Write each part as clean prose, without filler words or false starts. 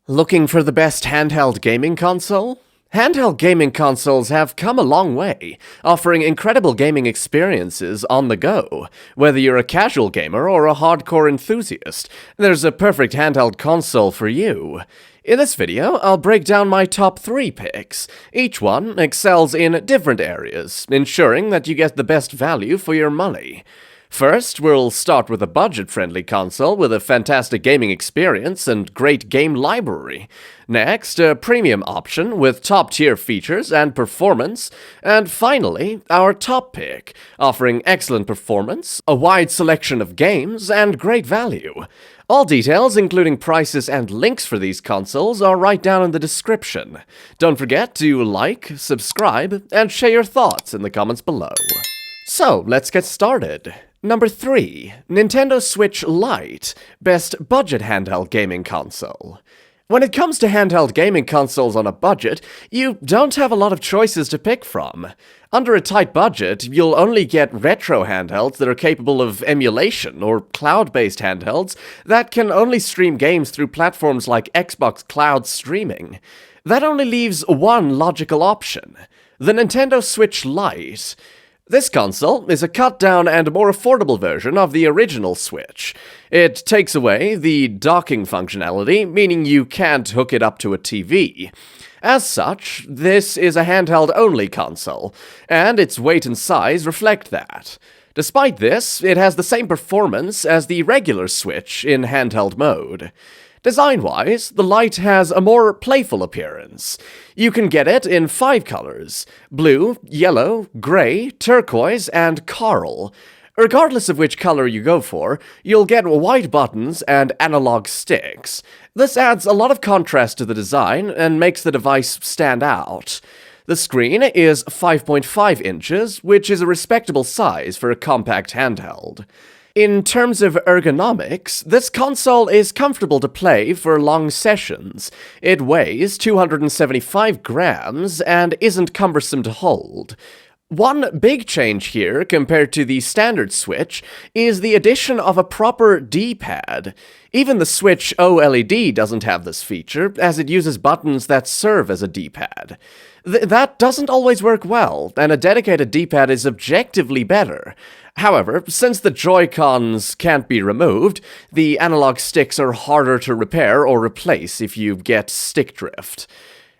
Looking for the best handheld gaming console? Handheld gaming consoles have come a long way, offering incredible gaming experiences on the go. Whether you're a casual gamer or a hardcore enthusiast, there's a perfect handheld console for you. In this video, I'll break down my top 3 picks. Each one excels in different areas, ensuring that you get the best value for your money. First, we'll start with a budget-friendly console with a fantastic gaming experience and great game library. Next, a premium option with top-tier features and performance. And finally, our top pick, offering excellent performance, a wide selection of games, and great value. All details, including prices and links for these consoles, are right down in the description. Don't forget to like, subscribe, and share your thoughts in the comments below. So, let's get started. Number 3. Nintendo Switch Lite, best budget handheld gaming console. When it comes to handheld gaming consoles on a budget, you don't have a lot of choices to pick from. Under a tight budget, you'll only get retro handhelds that are capable of emulation, or cloud-based handhelds that can only stream games through platforms like Xbox Cloud Streaming. That only leaves one logical option: the Nintendo Switch Lite. This console is a cut-down and more affordable version of the original Switch. It takes away the docking functionality, meaning you can't hook it up to a TV. As such, this is a handheld-only console, and its weight and size reflect that. Despite this, it has the same performance as the regular Switch in handheld mode. Design-wise, the Lite has a more playful appearance. You can get it in 5 colors: blue, yellow, gray, turquoise, and coral. Regardless of which color you go for, you'll get white buttons and analog sticks. This adds a lot of contrast to the design and makes the device stand out. The screen is 5.5 inches, which is a respectable size for a compact handheld. In terms of ergonomics, this console is comfortable to play for long sessions. It weighs 275 grams and isn't cumbersome to hold. One big change here, compared to the standard Switch, is the addition of a proper D-pad. Even the Switch OLED doesn't have this feature, as it uses buttons that serve as a D-pad. That doesn't always work well, and a dedicated D-pad is objectively better. However, since the Joy-Cons can't be removed, the analog sticks are harder to repair or replace if you get stick drift.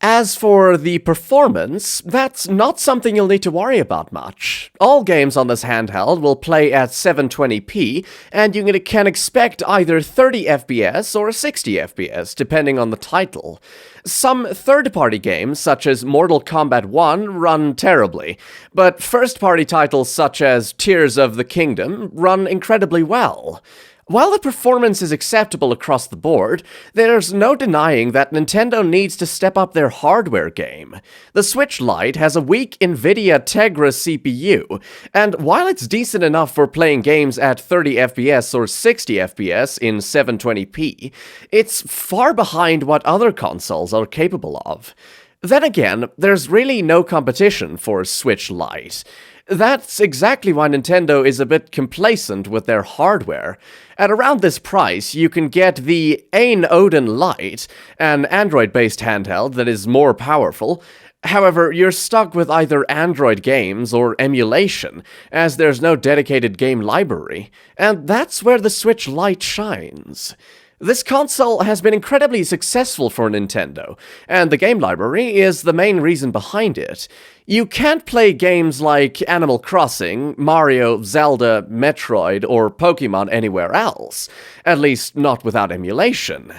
As for the performance, that's not something you'll need to worry about much. All games on this handheld will play at 720p, and you can expect either 30 FPS or 60 FPS, depending on the title. Some third-party games, such as Mortal Kombat 1, run terribly, but first-party titles such as Tears of the Kingdom run incredibly well. While the performance is acceptable across the board, there's no denying that Nintendo needs to step up their hardware game. The Switch Lite has a weak NVIDIA Tegra CPU, and while it's decent enough for playing games at 30 FPS or 60 FPS in 720p, it's far behind what other consoles are capable of. Then again, there's really no competition for Switch Lite. That's exactly why Nintendo is a bit complacent with their hardware. At around this price, you can get the Ain Odin Lite, an Android-based handheld that is more powerful. However, you're stuck with either Android games or emulation, as there's no dedicated game library, and that's where the Switch Lite shines. This console has been incredibly successful for Nintendo, and the game library is the main reason behind it. You can't play games like Animal Crossing, Mario, Zelda, Metroid, or Pokemon anywhere else, at least not without emulation.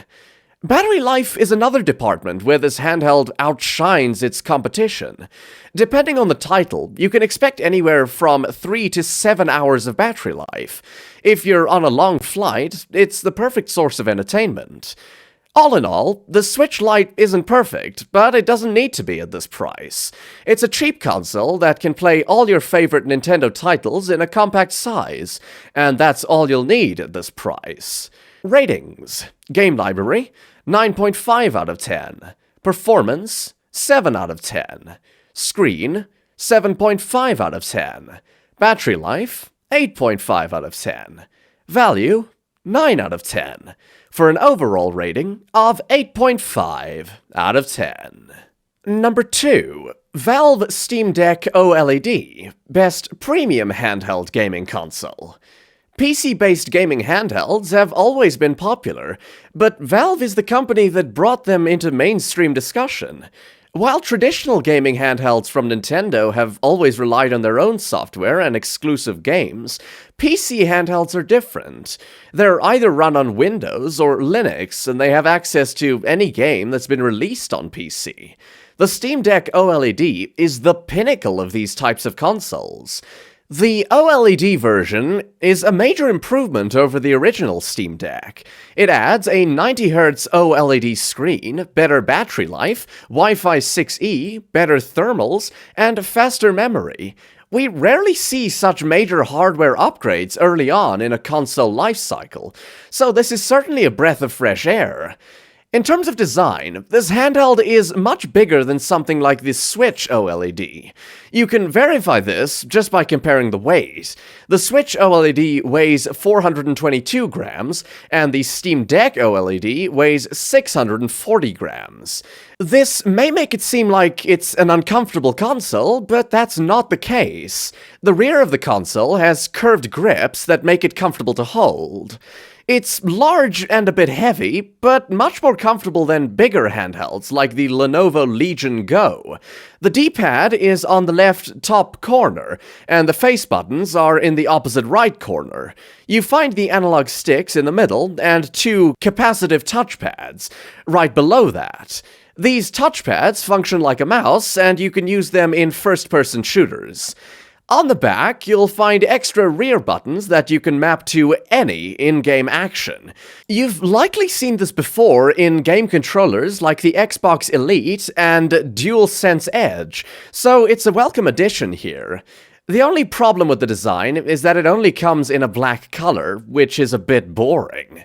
Battery life is another department where this handheld outshines its competition. Depending on the title, you can expect anywhere from 3 to 7 hours of battery life. If you're on a long flight, it's the perfect source of entertainment. All in all, the Switch Lite isn't perfect, but it doesn't need to be at this price. It's a cheap console that can play all your favorite Nintendo titles in a compact size, and that's all you'll need at this price. Ratings: Game Library, 9.5 out of 10. Performance, 7 out of 10. Screen, 7.5 out of 10. Battery life, 8.5 out of 10. Value, 9 out of 10, for an overall rating of 8.5 out of 10. Number 2. Valve Steam Deck OLED, Best Premium Handheld Gaming Console. PC-based gaming handhelds have always been popular, but Valve is the company that brought them into mainstream discussion. While traditional gaming handhelds from Nintendo have always relied on their own software and exclusive games, PC handhelds are different. They're either run on Windows or Linux, and they have access to any game that's been released on PC. The Steam Deck OLED is the pinnacle of these types of consoles. The OLED version is a major improvement over the original Steam Deck. It adds a 90Hz OLED screen, better battery life, Wi-Fi 6E, better thermals, and faster memory. We rarely see such major hardware upgrades early on in a console lifecycle, so this is certainly a breath of fresh air. In terms of design, this handheld is much bigger than something like the Switch OLED. You can verify this just by comparing the weight. The Switch OLED weighs 422 grams, and the Steam Deck OLED weighs 640 grams. This may make it seem like it's an uncomfortable console, but that's not the case. The rear of the console has curved grips that make it comfortable to hold. It's large and a bit heavy, but much more comfortable than bigger handhelds like the Lenovo Legion Go. The D-pad is on the left top corner, and the face buttons are in the opposite right corner. You find the analog sticks in the middle and 2 capacitive touchpads right below that. These touchpads function like a mouse, and you can use them in first-person shooters. On the back, you'll find extra rear buttons that you can map to any in-game action. You've likely seen this before in game controllers like the Xbox Elite and DualSense Edge, so it's a welcome addition here. The only problem with the design is that it only comes in a black color, which is a bit boring.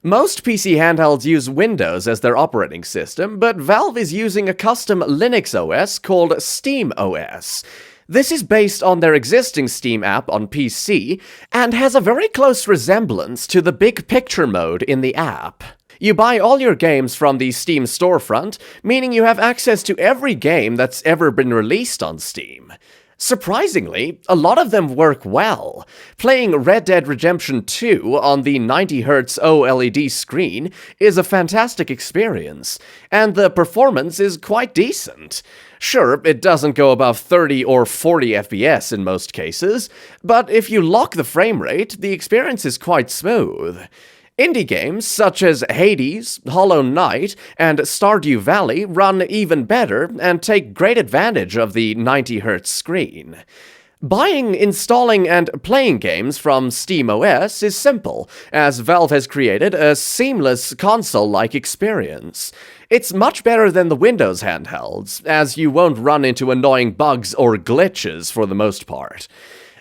Most PC handhelds use Windows as their operating system, but Valve is using a custom Linux OS called SteamOS. This is based on their existing Steam app on PC, and has a very close resemblance to the big picture mode in the app. You buy all your games from the Steam storefront, meaning you have access to every game that's ever been released on Steam. Surprisingly, a lot of them work well. Playing Red Dead Redemption 2 on the 90Hz OLED screen is a fantastic experience, and the performance is quite decent. Sure, it doesn't go above 30 or 40 FPS in most cases, but if you lock the frame rate, the experience is quite smooth. Indie games such as Hades, Hollow Knight, and Stardew Valley run even better and take great advantage of the 90Hz screen. Buying, installing, and playing games from SteamOS is simple, as Valve has created a seamless console-like experience. It's much better than the Windows handhelds, as you won't run into annoying bugs or glitches for the most part.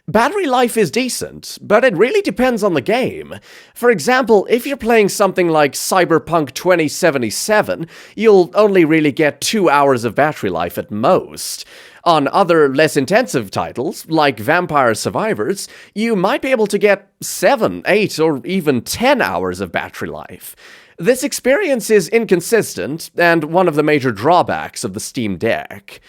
Battery life is decent, but it really depends on the game. For example, if you're playing something like Cyberpunk 2077, you'll only really get 2 hours of battery life at most. On other, less intensive titles, like Vampire Survivors, you might be able to get 7, 8, or even 10 hours of battery life. This experience is inconsistent, and one of the major drawbacks of the Steam Deck.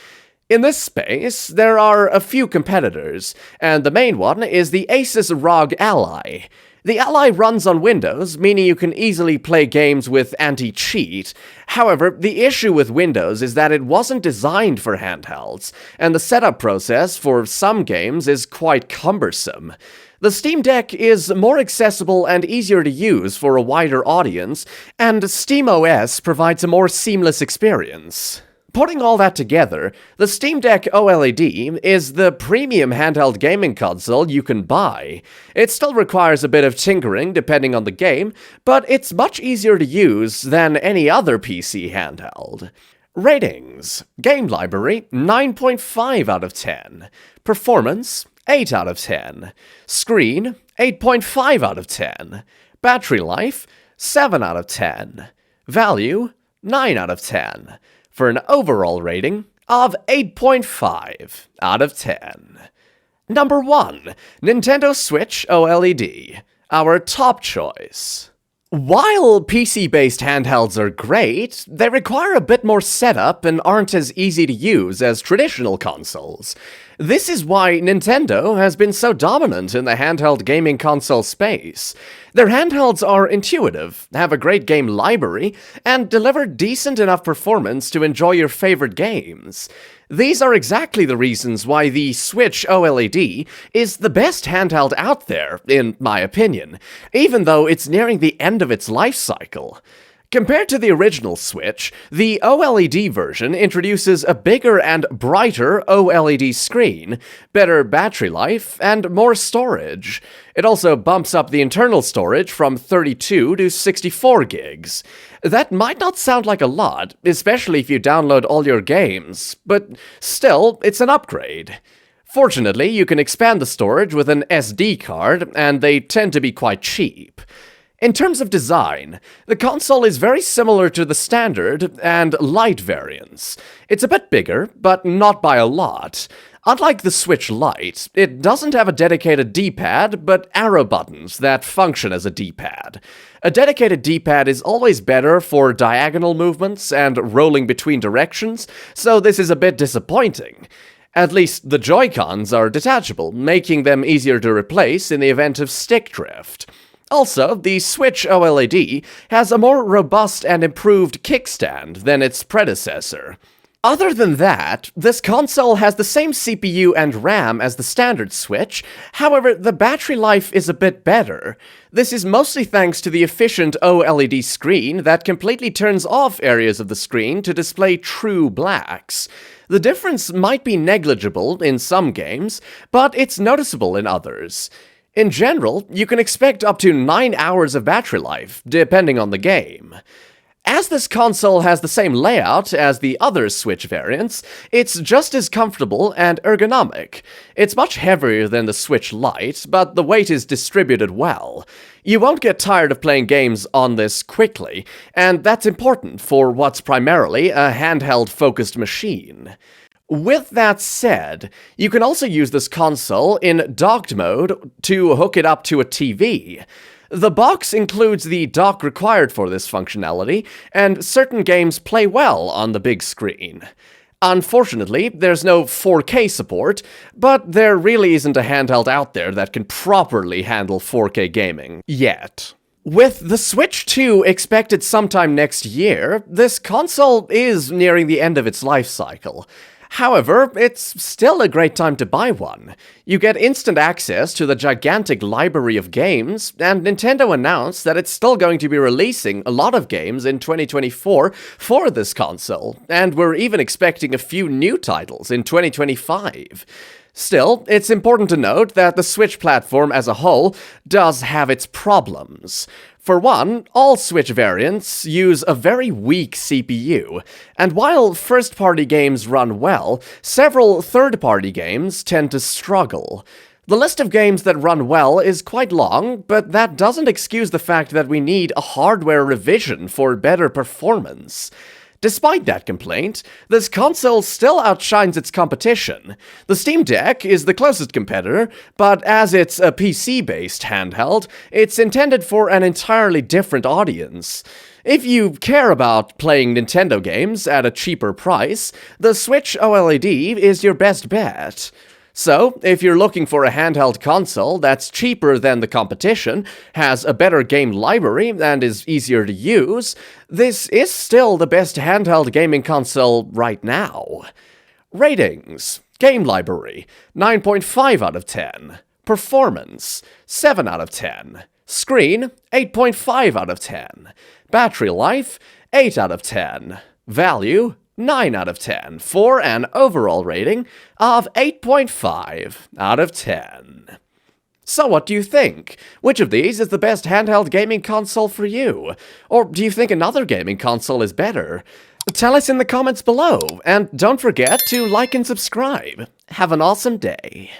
In this space, there are a few competitors, and the main one is the Asus ROG Ally. The Ally runs on Windows, meaning you can easily play games with anti-cheat. However, the issue with Windows is that it wasn't designed for handhelds, and the setup process for some games is quite cumbersome. The Steam Deck is more accessible and easier to use for a wider audience, and SteamOS provides a more seamless experience. Putting all that together, the Steam Deck OLED is the premium handheld gaming console you can buy. It still requires a bit of tinkering depending on the game, but it's much easier to use than any other PC handheld. Ratings: Game Library, 9.5 out of 10. Performance, 8 out of 10. Screen, 8.5 out of 10. Battery life, 7 out of 10. Value, 9 out of 10. For an overall rating of 8.5 out of 10. Number 1. Nintendo Switch OLED. Our top choice. While PC-based handhelds are great, they require a bit more setup and aren't as easy to use as traditional consoles. This is why Nintendo has been so dominant in the handheld gaming console space. Their handhelds are intuitive, have a great game library, and deliver decent enough performance to enjoy your favorite games. These are exactly the reasons why the Switch OLED is the best handheld out there, in my opinion, even though it's nearing the end of its life cycle. Compared to the original Switch, the OLED version introduces a bigger and brighter OLED screen, better battery life, and more storage. It also bumps up the internal storage from 32 to 64 gigs. That might not sound like a lot, especially if you download all your games, but still, it's an upgrade. Fortunately, you can expand the storage with an SD card, and they tend to be quite cheap. In terms of design, the console is very similar to the standard and Lite variants. It's a bit bigger, but not by a lot. Unlike the Switch Lite, it doesn't have a dedicated D-pad, but arrow buttons that function as a D-pad. A dedicated D-pad is always better for diagonal movements and rolling between directions, so this is a bit disappointing. At least the Joy-Cons are detachable, making them easier to replace in the event of stick drift. Also, the Switch OLED has a more robust and improved kickstand than its predecessor. Other than that, this console has the same CPU and RAM as the standard Switch, however, the battery life is a bit better. This is mostly thanks to the efficient OLED screen that completely turns off areas of the screen to display true blacks. The difference might be negligible in some games, but it's noticeable in others. In general, you can expect up to 9 hours of battery life, depending on the game. As this console has the same layout as the other Switch variants, it's just as comfortable and ergonomic. It's much heavier than the Switch Lite, but the weight is distributed well. You won't get tired of playing games on this quickly, and that's important for what's primarily a handheld-focused machine. With that said, you can also use this console in docked mode to hook it up to a TV. The box includes the dock required for this functionality, and certain games play well on the big screen. Unfortunately, there's no 4K support, but there really isn't a handheld out there that can properly handle 4K gaming yet. With the Switch 2 expected sometime next year, this console is nearing the end of its life cycle. However, it's still a great time to buy one. You get instant access to the gigantic library of games, and Nintendo announced that it's still going to be releasing a lot of games in 2024 for this console, and we're even expecting a few new titles in 2025. Still, it's important to note that the Switch platform as a whole does have its problems. For one, all Switch variants use a very weak CPU, and while first-party games run well, several third-party games tend to struggle. The list of games that run well is quite long, but that doesn't excuse the fact that we need a hardware revision for better performance. Despite that complaint, this console still outshines its competition. The Steam Deck is the closest competitor, but as it's a PC-based handheld, it's intended for an entirely different audience. If you care about playing Nintendo games at a cheaper price, the Switch OLED is your best bet. So, if you're looking for a handheld console that's cheaper than the competition, has a better game library, and is easier to use, this is still the best handheld gaming console right now. Ratings: Game library, 9.5 out of 10. Performance, 7 out of 10. Screen, 8.5 out of 10. Battery life, 8 out of 10. Value, 9 out of 10, for an overall rating of 8.5 out of 10. So what do you think? Which of these is the best handheld gaming console for you? Or do you think another gaming console is better? Tell us in the comments below, and don't forget to like and subscribe. Have an awesome day.